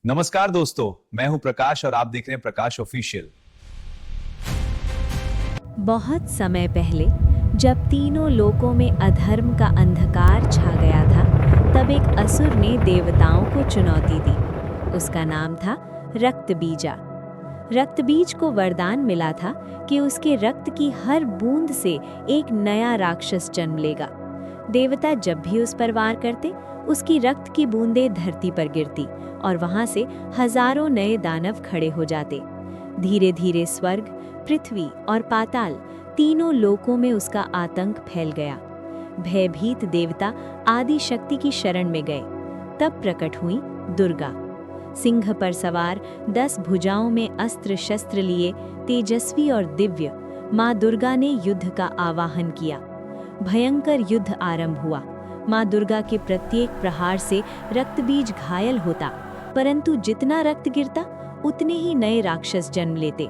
नमस्कार दोस्तों, मैं हूं प्रकाश और आप देख रहे हैं प्रकाश ऑफिशियल। बहुत समय पहले जब तीनों लोकों में अधर्म का अंधकार छा गया था, तब एक असुर ने देवताओं को चुनौती दी। उसका नाम था रक्तबीजा। रक्तबीज को वरदान मिला था कि उसके रक्त की हर बूंद से एक नया राक्षस जन्म लेगा। देवता जब भी उस पर वार करते, उसकी रक्त की बूंदें धरती पर गिरती और वहां से हजारों नए दानव खड़े हो जाते। धीरे धीरे स्वर्ग, पृथ्वी और पाताल तीनों लोकों में उसका आतंक फैल गया। भयभीत देवता आदि शक्ति की शरण में गए। तब प्रकट हुई दुर्गा। सिंह पर सवार 10 भुजाओं में अस्त्र शस्त्र लिए तेजस्वी और दिव्य माँ दुर्गा ने युद्ध का आवाहन किया। भयंकर युद्ध आरंभ हुआ। माँ दुर्गा के प्रत्येक प्रहार से रक्तबीज घायल होता, परंतु जितना रक्त गिरता उतने ही नए राक्षस जन्म लेते।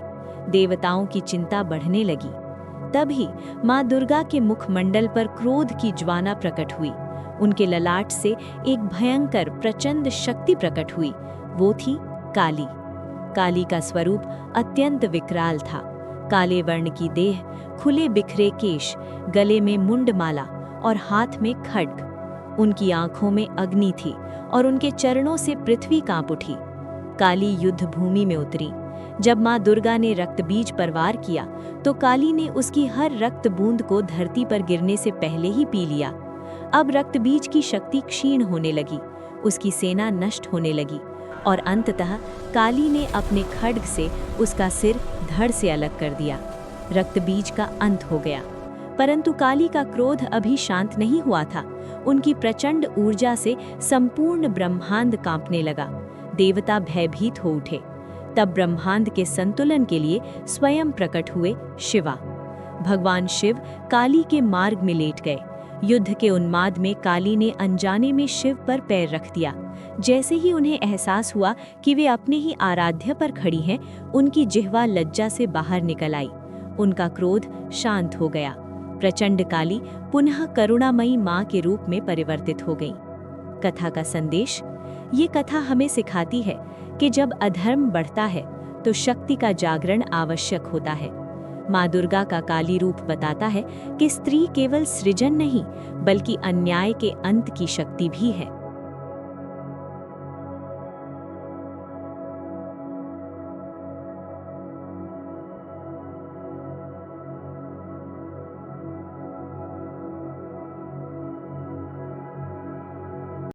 देवताओं की चिंता बढ़ने लगी। तभी माँ दुर्गा के मुखमंडल पर क्रोध की ज्वाला प्रकट हुई। उनके ललाट से एक भयंकर प्रचंड शक्ति प्रकट हुई। वो थी काली। काली का स्वरूप अत्यंत विकराल था। काले वर्ण की देह, खुले बिखरे केश, गले में मुंडमाला और हाथ में खड्ग। उनकी आंखों में अग्नि थी और उनके चरणों से पृथ्वी कांप उठी। काली युद्ध भूमि में उतरी। जब माँ दुर्गा ने रक्तबीज पर वार किया तो काली ने उसकी हर रक्त बूंद को धरती पर गिरने से पहले ही पी लिया। अब रक्तबीज की शक्ति क्षीण होने लगी, उसकी सेना नष्ट होने लगी और अंततः काली ने अपने खड्ग से उसका सिर धड़ से अलग कर दिया। रक्तबीज का अंत हो गया। परंतु काली का क्रोध अभी शांत नहीं हुआ था। उनकी प्रचंड ऊर्जा से संपूर्ण ब्रह्मांड कांपने लगा। देवता भयभीत हो उठे। तब ब्रह्मांड के संतुलन के लिए स्वयं प्रकट हुए शिवा। भगवान शिव काली के मार्ग में लेट गए। युद्ध के उन्माद में काली ने अनजाने में शिव पर पैर रख दिया। जैसे ही उन्हें एहसास हुआ कि वे अपने ही आराध्य पर खड़ी हैं, उनकी जिह्वा लज्जा से बाहर निकल आई। उनका क्रोध शांत हो गया। प्रचंड काली पुनः करुणामयी माँ के रूप में परिवर्तित हो गई। कथा का संदेश। ये कथा हमें सिखाती है कि जब अधर्म बढ़ता है तो शक्ति का जागरण आवश्यक होता है। माँ दुर्गा का काली रूप बताता है कि स्त्री केवल सृजन नहीं, बल्कि अन्याय के अंत की शक्ति भी है।